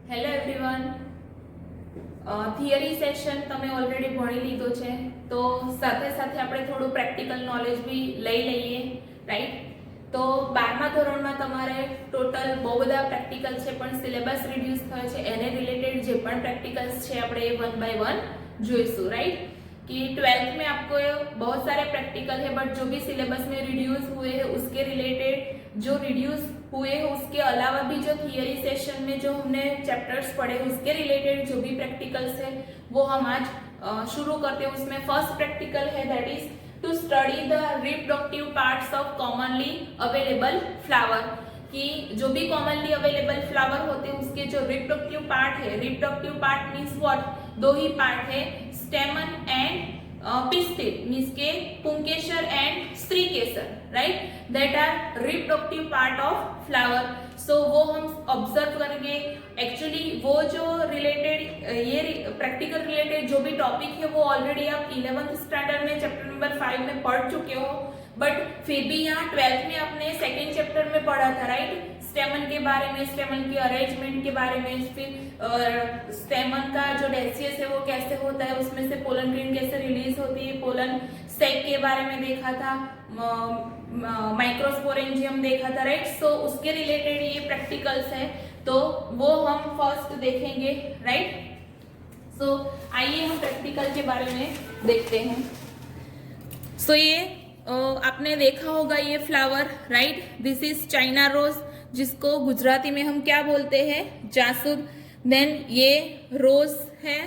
Hello everyone, theory session તમે already ભણી લીધો છે, તો સાથે સાથે આપણે થોડું પ્રેક્ટિકલ નોલેજ બી લઈ લઈએ, રાઈટ? તો 12મા ધોરણમાં તમારે ટોટલ બહુ બધા પ્રેક્ટિકલ છે, પણ સિલેબસ રિડ્યુસ થયો છે, એને રિલેટેડ જે પણ પ્રેक्टिकल्स છે આપણે એ 1 बाय 1 જોઈશું, राइट? कि 12th में आपको बहुत सारे प्रैक्टिकल है, बट जो भी सिलेबस में रिड्यूस हुए हैं उसके रिलेटेड जो रिड्यूस हुए हैं उसके अलावा भी जो थियरी सेशन में जो हमने चैप्टर्स पढ़े उसके रिलेटेड जो भी प्रैक्टिकल्स है वो हम आज शुरू करते हैं। उसमें फर्स्ट प्रैक्टिकल है that is to study the reproductive parts of commonly available flower, कि जो भी कॉमनली अवेलेबल फ्लावर होते हैं उसके जो रिप्रोडक्टिव पार्ट है, रिप्रोडक्टिव पार्ट मीन्स व्हाट, दो ही पार्ट है, स्टेमन एंड पिस्टिल मीन्स के पुंकेसर एंड स्त्रीकेसर, right? That are reproductive part of flower. So वो हम ऑब्जर्व करेंगे। एक्चुअली वो जो रिलेटेड ये प्रैक्टिकल रिलेटेड जो भी टॉपिक है वो ऑलरेडी आप 11th स्टैंडर्ड में चैप्टर नंबर 5 में पढ़ चुके हो, बट फिर भी यहाँ 12th में आपने सेकेंड चैप्टर में पढ़ा था, राइट? स्टेमन के बारे में, स्टेमन के अरेंजमेंट के बारे में, फिर स्टेमन का जो डेसियस है वो कैसे होता है, उसमें से पोलन ग्रेन कैसे रिलीज होती है, पोलन सेक के बारे में देखा था, माइक्रोस्पोरेंजियम देखा था, राइट? सो उसके रिलेटेड ये प्रैक्टिकल्स है, तो वो हम फर्स्ट देखेंगे, राइट? सो आइए हम प्रैक्टिकल के बारे में देखते हैं। सो ये आपने देखा होगा ये flower, right? This is China rose, जिसको गुजराती में हम क्या बोलते हैं, जासूद। देन ये रोज है,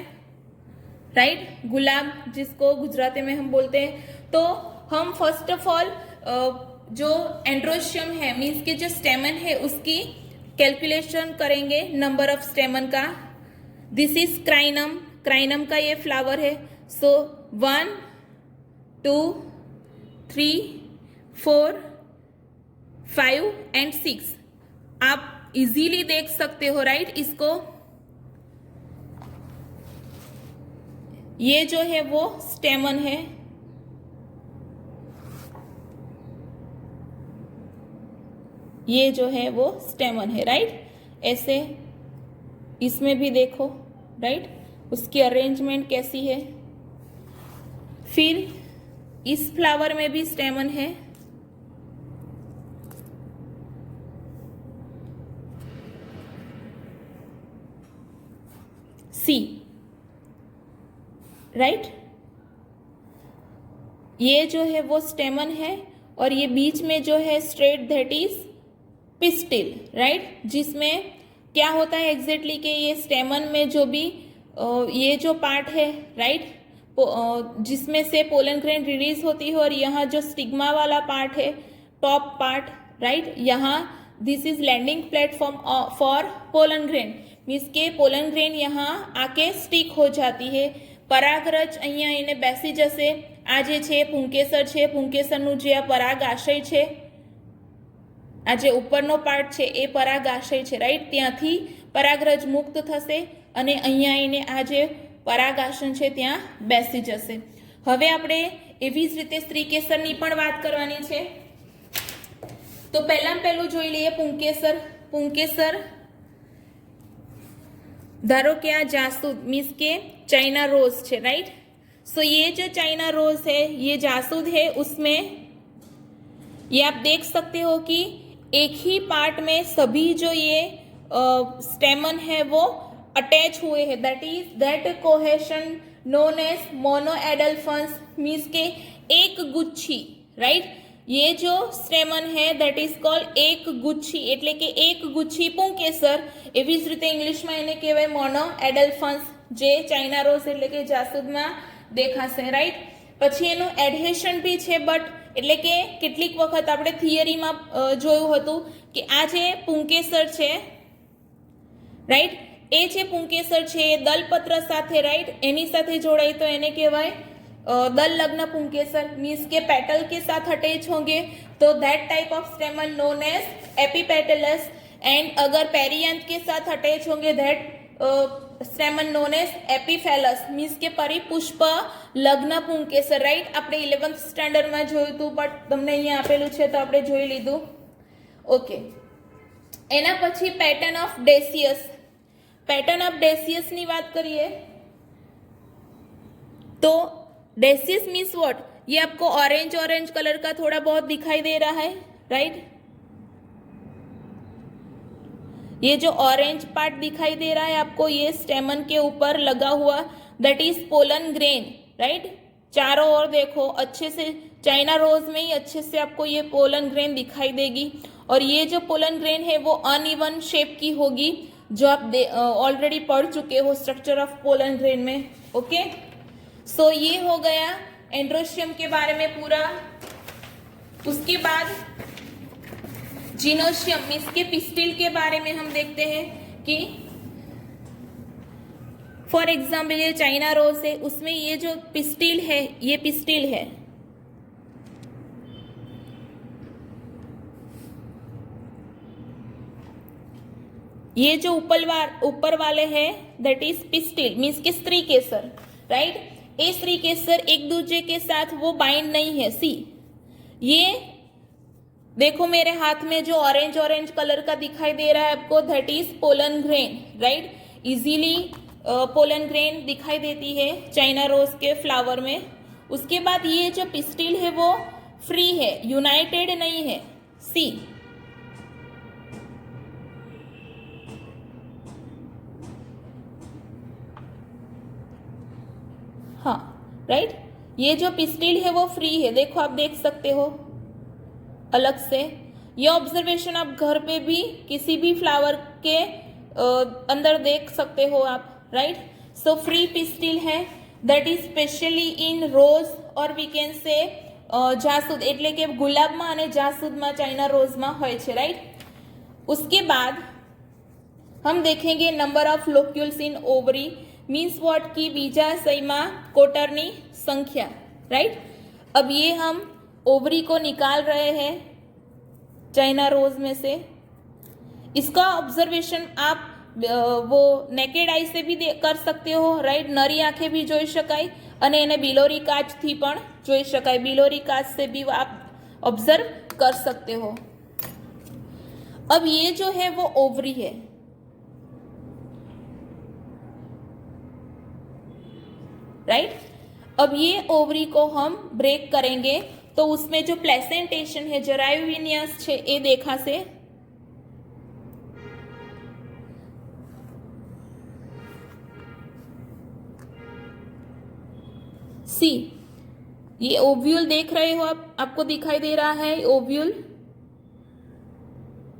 राइट? गुलाब, जिसको गुजराती में हम बोलते हैं। तो हम फर्स्ट ऑफ ऑल जो एंड्रोशियम है मीन्स के जो स्टेमन है उसकी कैलकुलेशन करेंगे, नंबर ऑफ स्टेमन का। दिस इज क्राइनम, क्राइनम का ये फ्लावर है। सो 1 2 3 4 5 एंड 6 आप इजीली देख सकते हो, राइट? इसको ये जो है वो स्टेमन है, ये जो है वो स्टेमन है, राइट? ऐसे इसमें भी देखो, राइट? उसकी अरेंजमेंट कैसी है। फिर इस फ्लावर में भी स्टेमन है, सी, राइट? ये जो है वो स्टेमन है, और ये बीच में जो है straight that is pistil, right? जिसमें क्या होता है एग्जैक्टली कि ये स्टेमन में जो भी ये जो पार्ट है, राइट, जिसमें से पोलन ग्रेन रिलीज होती है, और यहाँ जो स्टिग्मा वाला पार्ट है, टॉप पार्ट, राइट, यहाँ this is landing platform for pollen grain, means के पोलन ग्रेन यहाँ आके स्टिक हो जाती है। परागरज અહીંયા એને બેસી જશે। આ જે છે પુંકેસર છે, પુંકેસરનું જે આ પરાગાશય છે, આ જે ઉપરનો પાર્ટ છે એ પરાગાશય છે, રાઈટ? ત્યાંથી પરાગરજ મુક્ત થશે અને અહીંયા એને આ જે પરાગાશન છે ત્યાં બેસી જશે। હવે આપણે એવી જ રીતે સ્ત્રીકેસરની પણ વાત કરવાની છે। તો પહેલું જોઈ લઈએ પુંકેસર। પુંકેસર धारो कि आ जासूद मीन्स के चाइना रोज है, राइट? सो ये जो चाइना रोज है ये जासूद है, उसमें ये आप देख सकते हो कि एक ही पार्ट में सभी जो ये स्टेमन है वो अटैच हुए हैं, that is that cohesion known as monadelphous, means के एक गुच्छी, राइट? ये जो स्टेमन है दैट इज कॉल्ड एक गुच्छी, एटले के एक गुच्छी पुंकेसर। एवी ज रीते इंग्लिश में एने कहेवाय मोनो एडल्फन्स, जे चाइना रोज एटले के जासूद में देखाशे, राइट? पछी एनु एडहेशन भी छे, बट एटले के केटलीक वखत आपणे थियरी में जोयुं हतुं कि आ जे पुंकेसर छे, राइट, ए जे पुंकेसर छे दलपत्र साथे, राइट, एनी साथे जोड़ाय तो एने कहेवाय दल लग्न पुंकेसर, मीन्स के पेटल के साथ अटैच होंगे तो that type of stamen known as epipetalous, and अगर पेरियंथ के साथ अटैच होंगे that stamen known as epiphyllous, means के परिपुष्प लग्न पुंकेसर, राइट? આપણે 11th સ્ટાન્ડર્ડ માં જોયું હતું, બટ તમને અહીંયા આપેલું છે તો આપણે જોઈ લીધું, ઓકે। એના પછી પેટર્ન ઓફ ડેસિયસ। पैटर्न ऑफ डेसियस ની વાત કરીએ तो डेसियस मीन्स व्हाट, ये आपको ऑरेंज ऑरेंज कलर का थोड़ा बहुत दिखाई दे रहा है, राइट। ये जो ऑरेंज पार्ट दिखाई दे रहा है आपको, ये स्टेमन के ऊपर लगा हुआ, that is pollen grain, right. चारों ओर देखो अच्छे से, चाइना रोज में ही अच्छे से आपको ये पोलन ग्रेन दिखाई देगी। और ये जो पोलन ग्रेन है वो अनइवन शेप की होगी, जो आप ऑलरेडी पढ़ चुके हो स्ट्रक्चर ऑफ पोलन ग्रेन में। ओके, सो ये हो गया एंड्रोशियम के बारे में पूरा। उसके बाद जीनोशियम मीन्स के पिस्टिल के बारे में हम देखते हैं कि फॉर एग्जाम्पल ये चाइना रोज है, उसमें ये जो पिस्टिल है, ये पिस्टिल है। ये जो ऊपर वाले हैं दैट इज पिस्टिल मीन्स के स्त्री केसर, राइट। ये स्त्री केसर एक दूसरे के साथ वो बाइंड नहीं है। सी, ये देखो मेरे हाथ में जो ऑरेंज ऑरेंज कलर का दिखाई दे रहा है आपको, that is pollen grain, right. Easily pollen grain दिखाई देती है चाइना रोज के फ्लावर में। उसके बाद ये जो पिस्टिल है वो फ्री है, यूनाइटेड नहीं है। सी, हाँ, राइट। ये जो पिस्टिल है वो फ्री है, देखो आप देख सकते हो अलग से। ये ऑब्जर्वेशन आप घर पे भी किसी भी फ्लावर के अंदर देख सकते हो आप, राइट। सो फ्री पिस्टिल है, दैट इज स्पेशली इन रोज और वी कैन से જાસૂદ, એટલે કે ગુલાબમાં અને જાસૂદમાં ચાઇના રોઝમાં હોય છે, રાइट। उसके बाद हम देखेंगे number of locules in ovary means what की बीजाशयमा कोटरनी संख्या, राइट। अब ये हम ओवरी को निकाल रहे हैं चाइना रोज में से। इसका ऑब्जर्वेशन आप वो नेकेड आई से भी कर सकते हो, राइट। नरी आंखें भी જોઈ શકાય અને એને बिलोरी काच थी पण જોઈ શકાય, बिलोरी काच से भी आप ऑब्जर्व कर सकते हो। अब ये जो है वो ओवरी है, राइट। अब ये ओवरी को हम ब्रेक करेंगे तो उसमें जो प्लेसेंटेशन है, जरायु विन्यास है, ये देखा से। सी, ये ओव्यूल देख रहे हो आप, आपको दिखाई दे रहा है ओव्यूल,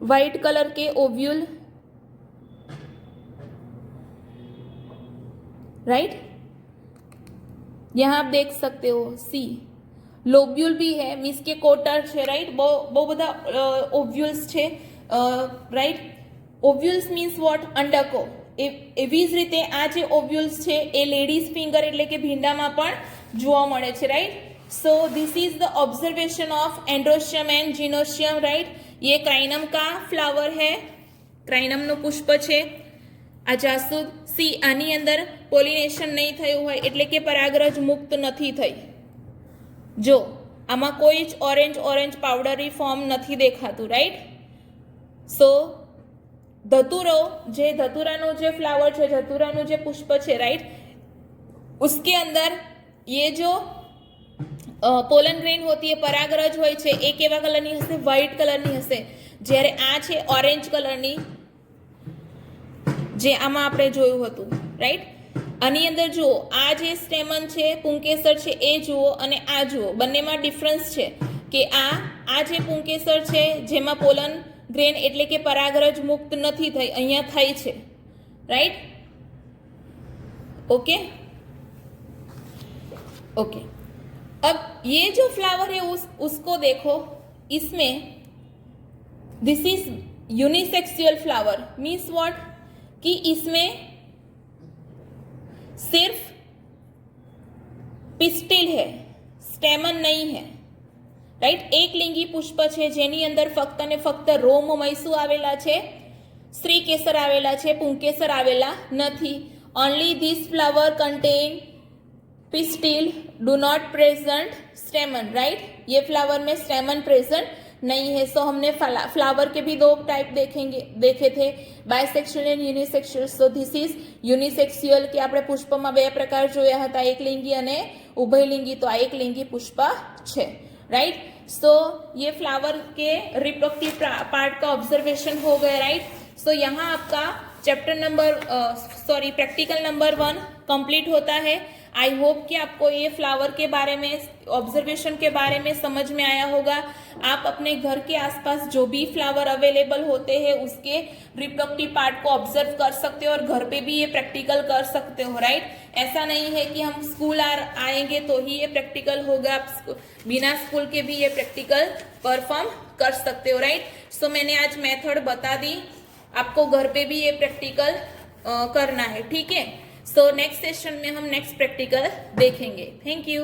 व्हाइट कलर के ओव्यूल, राइट। यहां आप देख सकते हो। सी, लोब्यूल भी है मीन्स के कोटर है, राइट। बहु बधा ओव्यूल्स है, राइट। ओव्यूल्स मीन्स वॉट, अंडको। एवी ज रीते आ जे ओव्यूल्स है ए लेडीज फिंगर એટલે કે ભીંડામાં પણ જોવા મળે છે, right. So this is the observation of androecium and gynoecium, right. ये क्राइनम का फ्लावर है, क्राइनम नो पुष्प है। आ જાસૂદ। सी, આની અંદર પોલિનેશન નહીં થયું હોય એટલે કે પરાગરજ મુક્ત નથી થઈ। જો આમાં કોઈ જ ઓરેન્જ પાવડરી ફોર્મ નથી દેખાતું, રાइट। सो धतूरो, जे धतूरानो जे फ्लावर है, धतूरानो जे पुष्प है, राइट, उसके अंदर ये जो पोलन ग्रेन होती है, परागरज होय छे, ए केवा कलरनी हशे, व्हाइट कलरनी हशे। ज्यारे आ छे ऑरेंज कलरनी, जे आमा आपणे जोयुं हतुं, राइट। आनी अंदर जुओ, आ जे स्टेमन छे, पुंकेसर छे, ए जुओ अने आ जुओ, बंनेमां डिफरन्स छे के आ जे पुंकेसर छे जेमां पोलन ग्रेन એટલે કે પરાગરજ મુક્ત નથી થઈ, અહીંયા થઈ છે, રાइट। Okay, okay. अब ये जो फ्लावर है उसको देखो, इसमें this is unisexual flower means what कि इसमें सिर्फ पिस्टिल है, स्टेमन नहीं है, राइट। एक लिंगी पुष्प है जेनी अंदर फक्त ने फक्त रोम मैसू आवेला छे, स्त्री केसर आवेला छे, पुंकेसर आवेला नथी। Only this flower contain pistil, do not present स्टेमन, right. ये फ्लावर में स्टेमन प्रेजेंट नहीं है। सो हमने फ्लावर के भी 2 टाइप देखे थे, bisexual and unisexual. So this is unisexual કે આપણે પુષ્પમાં 2 પ્રકાર જોયા હતા, એકલિંગી અને ઉભયલિંગી. તો આ એકલિંગી પુષ્પ છે, राइट. सो ये फ्लावर के रिप्रोडक्टिव पार्ट का ऑब्जर्वेशन हो गया, राइट. सो यहाँ आपका प्रैक्टिकल नंबर 1 कंप्लीट होता है. आई होप कि आपको ये फ्लावर के बारे में, ऑब्जर्वेशन के बारे में समझ में आया होगा. आप अपने घर के आसपास जो भी फ्लावर अवेलेबल होते हैं उसके रिप्रोडक्टिव पार्ट को ऑब्जर्व कर सकते हो और घर पे भी ये प्रैक्टिकल कर सकते हो, राइट. ऐसा नहीं है कि हम स्कूल आएंगे तो ही ये प्रैक्टिकल होगा, आप बिना स्कूल के भी ये प्रैक्टिकल परफॉर्म कर सकते हो, राइट. सो मैंने आज मेथड बता दी, आपको घर पे भी ये प्रैक्टिकल करना है, ठीक है. सो नेक्स्ट सेशन में हम नेक्स्ट प्रैक्टिकल देखेंगे. Thank you.